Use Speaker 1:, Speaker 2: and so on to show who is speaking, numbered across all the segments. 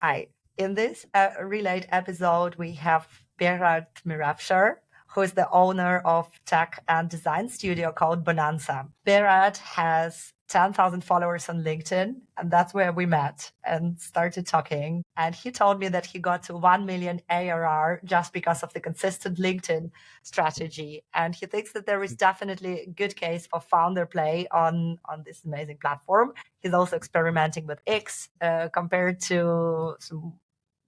Speaker 1: Hi. In this Relate episode, we have Behrad Mirafshar, who is the owner of tech and design studio called Bonanza. Behrad has 10,000 followers on LinkedIn, and that's where we met and started talking. And he told me that he got to 1 million ARR just because of the consistent LinkedIn strategy. And he thinks that there is definitely a good case for founder play on this amazing platform. He's also experimenting with X compared to some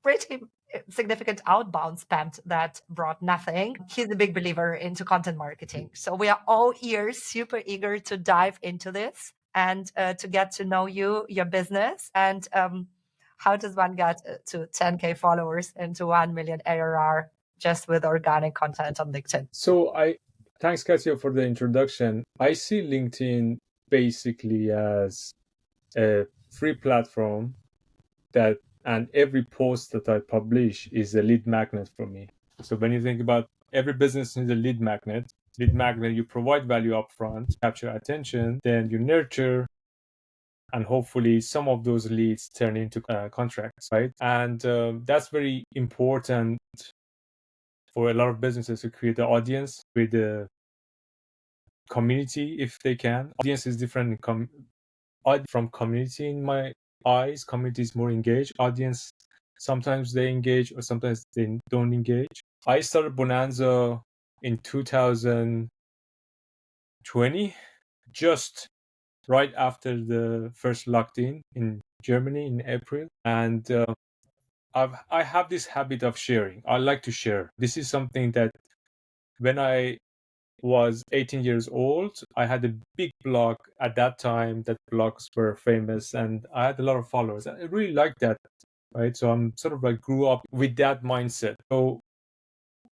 Speaker 1: pretty significant outbound spam that brought nothing. He's a big believer into content marketing. So we are all ears, super eager to dive into this and to get to know you, your business, and how does one get to 10K followers and to 1 million ARR just with organic content on LinkedIn?
Speaker 2: Thanks, Katia, for the introduction. I see LinkedIn basically as a free platform and every post that I publish is a lead magnet for me. So when you think about every business needs a lead magnet, you provide value upfront, capture attention, then you nurture, and hopefully some of those leads turn into contracts, right? And that's very important for a lot of businesses to create the audience, create the community if they can. Audience is different from community in my eyes. Community is more engaged. Audience, sometimes they engage or sometimes they don't engage. I started Bonanza in 2020, just right after the first lockdown in Germany in April. And I have this habit of sharing. I like to share. This is something that when I was 18 years old, I had a big blog at that time. That blogs were famous and I had a lot of followers. I really liked that, right? So I'm sort of like grew up with that mindset. So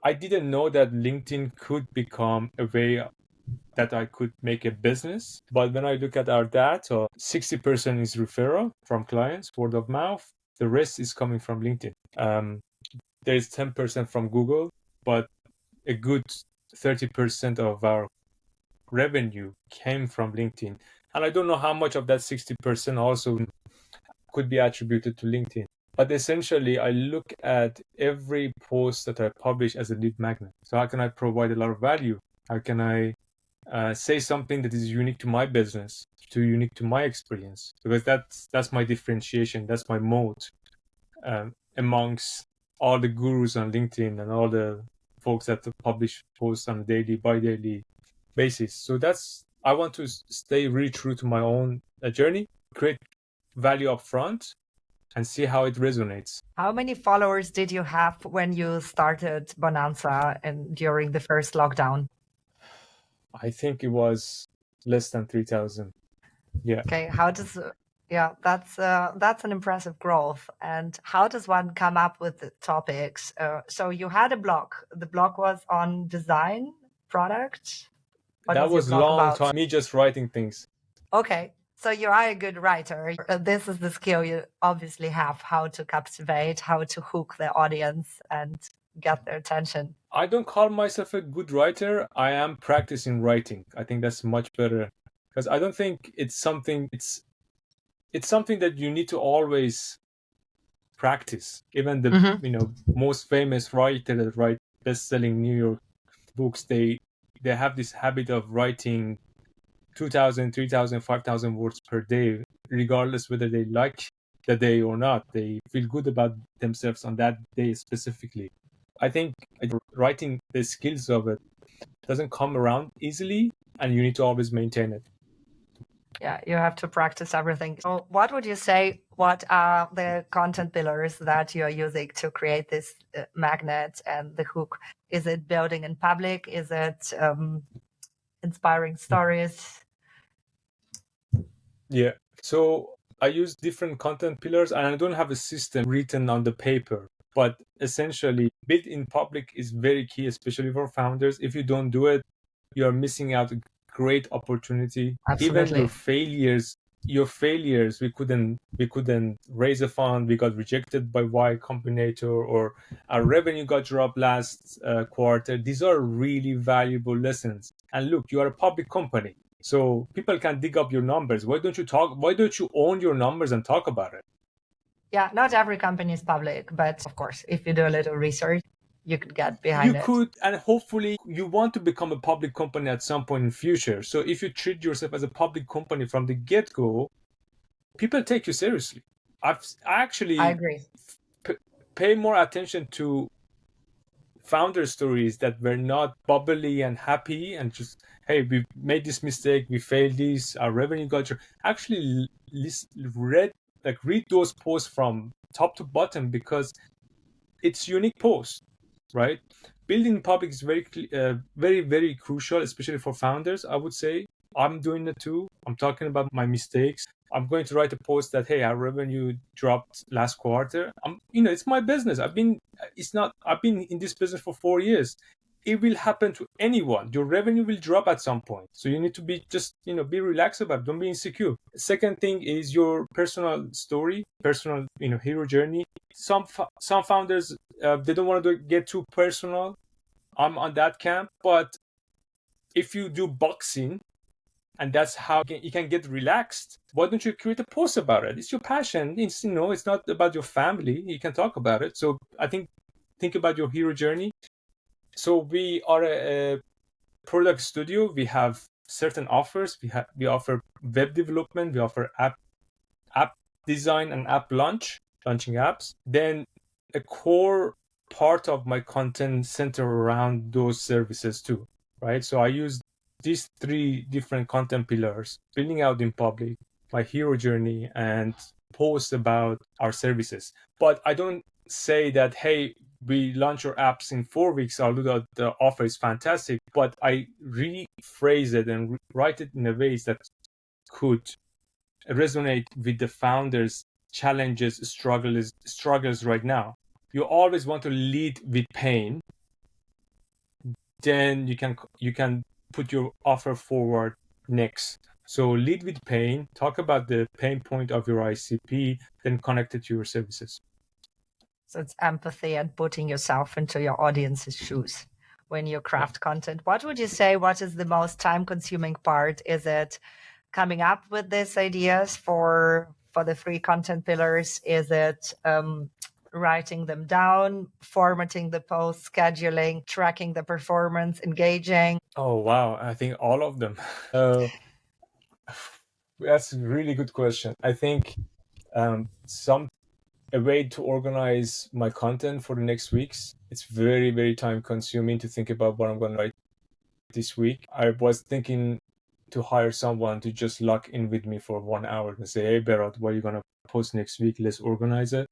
Speaker 2: I didn't know that LinkedIn could become a way that I could make a business. But when I look at our data, 60% is referral from clients, word of mouth. The rest is coming from LinkedIn. There's 10% from Google, but a good 30% of our revenue came from LinkedIn. And I don't know how much of that 60% also could be attributed to LinkedIn. But essentially, I look at every post that I publish as a lead magnet. So how can I provide a lot of value? How can I say something that is unique to my business, unique to my experience? Because that's my differentiation. That's my moat amongst all the gurus on LinkedIn and all the folks that publish posts on a daily, bi-daily basis. So I want to stay really true to my own journey, create value up front, and see how it resonates.
Speaker 1: How many followers did you have when you started Bonanza and during the first lockdown?
Speaker 2: I think it was less than 3,000. Yeah.
Speaker 1: Okay, that's an impressive growth. And how does one come up with the topics? So you had a blog. The blog was on design, product. What
Speaker 2: That
Speaker 1: was your
Speaker 2: was
Speaker 1: blog
Speaker 2: long
Speaker 1: about?
Speaker 2: time, me just writing things.
Speaker 1: Okay, so you are a good writer. This is the skill you obviously have: how to captivate, how to hook the audience and get their attention.
Speaker 2: I don't call myself a good writer. I am practicing writing. I think that's much better because I don't think it's something that you need to always practice. Even the most famous writer that write best-selling New York books, they have this habit of writing 2,000, 3,000, 5,000 words per day, regardless whether they like the day or not. They feel good about themselves on that day specifically. I think writing, the skills of it doesn't come around easily, and you need to always maintain it.
Speaker 1: Yeah, you have to practice everything. So what would you say, what are the content pillars that you're using to create this magnet and the hook? Is it building in public? Is it inspiring stories?
Speaker 2: Yeah. So I use different content pillars, and I don't have a system written on the paper. But essentially, build in public is very key, especially for founders. If you don't do it, you are missing out a great opportunity. Even your failures, we couldn't raise a fund. We got rejected by Y Combinator, or our revenue got dropped last quarter. These are really valuable lessons. And look, you are a public company. So people can dig up your numbers. Why don't you own your numbers and talk about it?
Speaker 1: Yeah, not every company is public, but of course, if you do a little research, you could get behind
Speaker 2: You
Speaker 1: it.
Speaker 2: could, and hopefully you want to become a public company at some point in future. So if you treat yourself as a public company from the get-go, people take you seriously. I actually
Speaker 1: agree.
Speaker 2: pay more attention to founder stories that were not bubbly and happy and just, hey, we made this mistake, we failed this, our revenue got you. Actually read those posts from top to bottom, because it's unique posts, right? Building public is very, very crucial, especially for founders, I would say. I'm doing it too. I'm talking about my mistakes. I'm going to write a post that, hey, our revenue dropped last quarter. It's my business. I've been in this business for 4 years. It will happen to anyone. Your revenue will drop at some point. So you need to be relaxed about it. Don't be insecure. Second thing is your personal story, personal, hero journey. Some founders, they don't want to get too personal. I'm on that camp. But if you do boxing, and that's how you can get relaxed, why don't you create a post about it? It's your passion. It's not about your family. You can talk about it. So I think about your hero journey. So we are a product studio. We have certain offers. We offer web development. We offer app design and launching apps. Then a core part of my content center around those services too, right? So I use these three different content pillars: building out in public, my hero journey, and post about our services. But I don't say that, hey, we launch your apps in 4 weeks, although the offer is fantastic, but I rephrase it and write it in a ways that could resonate with the founders' challenges, struggles right now. You always want to lead with pain. Then you can put your offer forward next. So lead with pain, talk about the pain point of your ICP, then connect it to your services.
Speaker 1: So it's empathy and putting yourself into your audience's shoes when you craft content. What would you say, what is the most time consuming part? Is it coming up with these ideas for the three content pillars? Is it writing them down, formatting the post, scheduling, tracking the performance, engaging?
Speaker 2: Oh, wow. I think all of them. That's a really good question. I think a way to organize my content for the next weeks. It's very, very time consuming to think about what I'm going to write this week. I was thinking to hire someone to just lock in with me for 1 hour and say, hey, Behrad, what are you going to post next week? Let's organize it.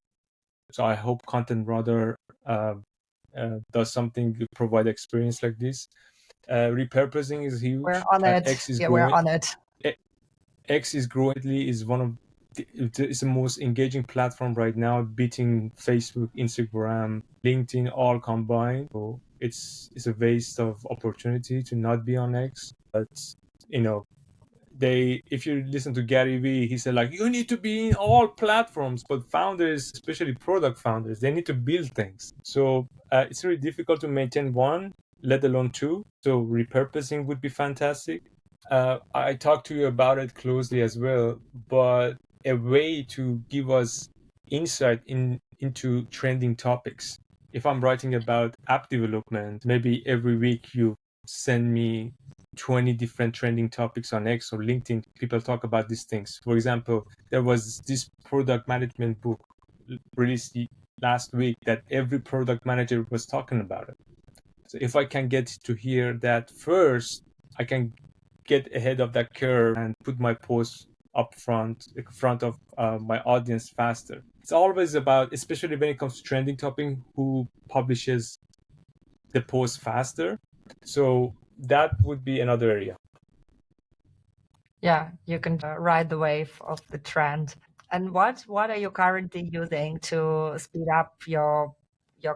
Speaker 2: So I hope Content Brother does something to provide experience like this. Repurposing is huge.
Speaker 1: We're on it.
Speaker 2: X is
Speaker 1: Yeah,
Speaker 2: growing.
Speaker 1: we're on it.
Speaker 2: X is growing. Is one of it's the most engaging platform right now, beating Facebook, Instagram, LinkedIn all combined. So it's a waste of opportunity to not be on X. But if you listen to Gary Vee, he said, like, you need to be in all platforms. But founders, especially product founders, they need to build things. So it's really difficult to maintain one, let alone two. So repurposing would be fantastic. I talked to you about it closely as well, but a way to give us insight into trending topics. If I'm writing about app development, maybe every week you send me 20 different trending topics on X or LinkedIn. People talk about these things. For example, there was this product management book released last week that every product manager was talking about it. So if I can get to hear that first, I can get ahead of that curve and put my post up front of my audience faster. It's always about, especially when it comes to trending topic, who publishes the post faster. So that would be another area.
Speaker 1: Yeah, you can ride the wave of the trend. And what are you currently using to speed up your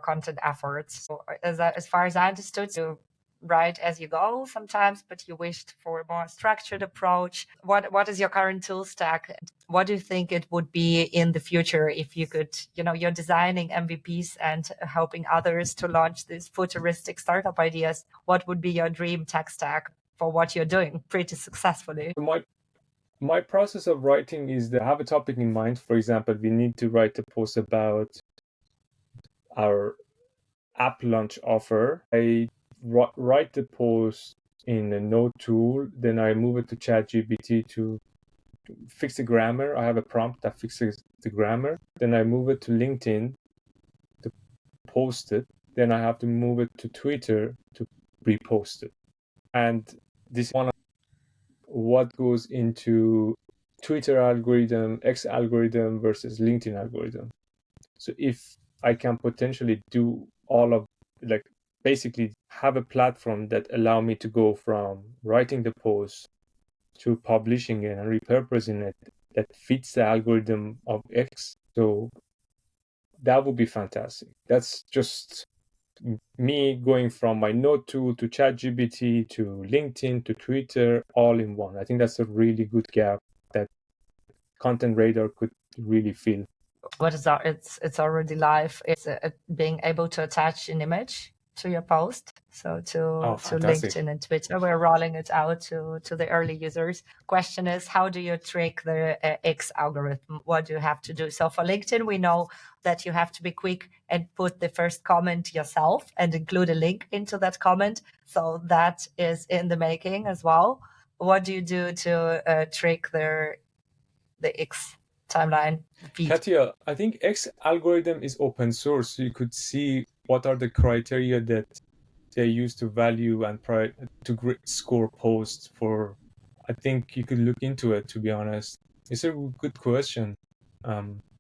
Speaker 1: content efforts? So as far as I understood, you write as you go sometimes, but you wished for a more structured approach. What is your current tool stack? What do you think it would be in the future if you could, you're designing MVPs and helping others to launch these futuristic startup ideas. What would be your dream tech stack for what you're doing pretty successfully?
Speaker 2: My process of writing is that I have a topic in mind. For example, we need to write a post about our app launch offer. I write the post in a Node tool, then I move it to ChatGPT to fix the grammar. I have a prompt that fixes the grammar. Then I move it to LinkedIn to post it. Then I have to move it to Twitter to repost it. And this is one of what goes into Twitter algorithm, X algorithm versus LinkedIn algorithm. So if I can potentially do all of, like, basically have a platform that allow me to go from writing the post to publishing it and repurposing it that fits the algorithm of X, so that would be fantastic. That's just me going from my Node tool to ChatGPT to LinkedIn to Twitter all in one. I think that's a really good gap that Content Radar could really fill.
Speaker 1: What is our, it's already live. It's being able to attach an image to your post. So to
Speaker 2: Fantastic.
Speaker 1: LinkedIn and Twitter, we're rolling it out to the early users. Question is, how do you trick the X algorithm? What do you have to do? So for LinkedIn, we know that you have to be quick and put the first comment yourself and include a link into that comment. So that is in the making as well. What do you do to trick the X timeline feed?
Speaker 2: Katia, I think X algorithm is open source, so you could see what are the criteria that they use to value and to score posts for. I think you could look into it, to be honest. It's a good question.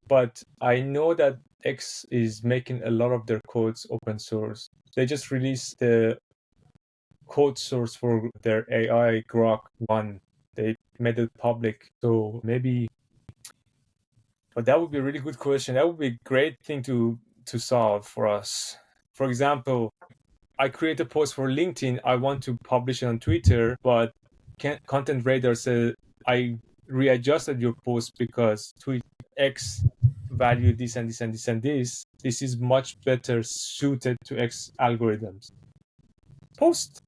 Speaker 2: But I know that X is making a lot of their codes open source. They just released the code source for their AI Grok 1. They made it public. So maybe, but that would be a really good question. That would be a great thing to solve for us. For example, I create a post for LinkedIn. I want to publish it on Twitter, but Content Radar says I readjusted your post because tweet X value this and this and this and this. This is much better suited to X algorithms. Post.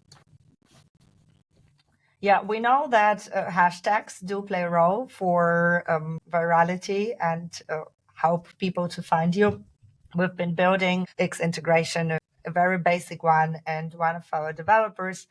Speaker 1: Yeah, we know that hashtags do play a role for virality and help people to find you. We've been building X integration, a very basic one, and one of our developers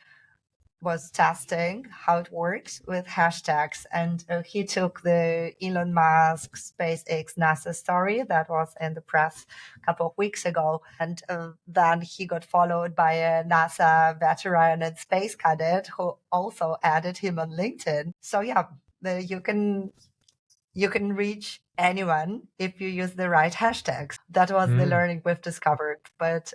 Speaker 1: was testing how it works with hashtags. And he took the Elon Musk, SpaceX, NASA story that was in the press a couple of weeks ago. And then he got followed by a NASA veteran and space cadet who also added him on LinkedIn. So yeah, you can reach anyone if you use the right hashtags. That was the learning we've discovered. But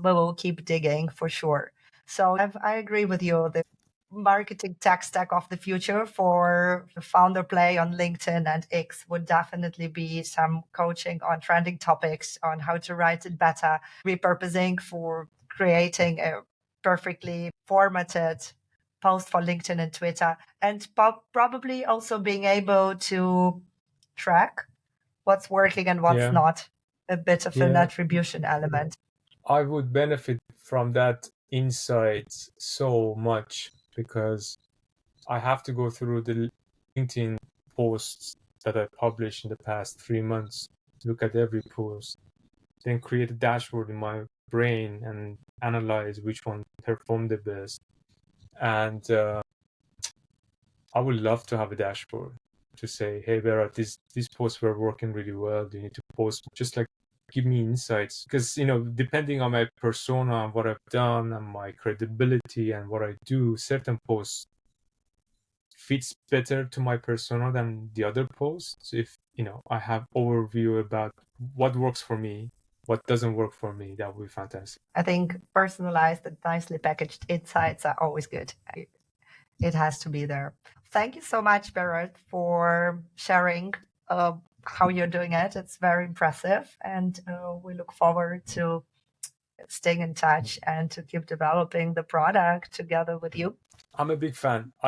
Speaker 1: we will keep digging for sure. So I agree with you. The marketing tech stack of the future for the founder play on LinkedIn and X would definitely be some coaching on trending topics, on how to write it better, repurposing for creating a perfectly formatted post for LinkedIn and Twitter, and probably also being able to track what's working and what's not, a bit of an attribution element.
Speaker 2: I would benefit from that insight so much because I have to go through the LinkedIn posts that I published in the past 3 months, look at every post, then create a dashboard in my brain and analyze which one performed the best. And I would love to have a dashboard to say, hey, Behrad, these posts were working really well. You need to post, just like give me insights. Because, depending on my persona and what I've done and my credibility and what I do, certain posts fits better to my persona than the other posts. If, I have overview about what works for me, what doesn't work for me, that would be fantastic.
Speaker 1: I think personalized and nicely packaged insights are always good. It has to be there. Thank you so much, Behrad, for sharing how you're doing it. It's very impressive. And we look forward to staying in touch and to keep developing the product together with you.
Speaker 2: I'm a big fan.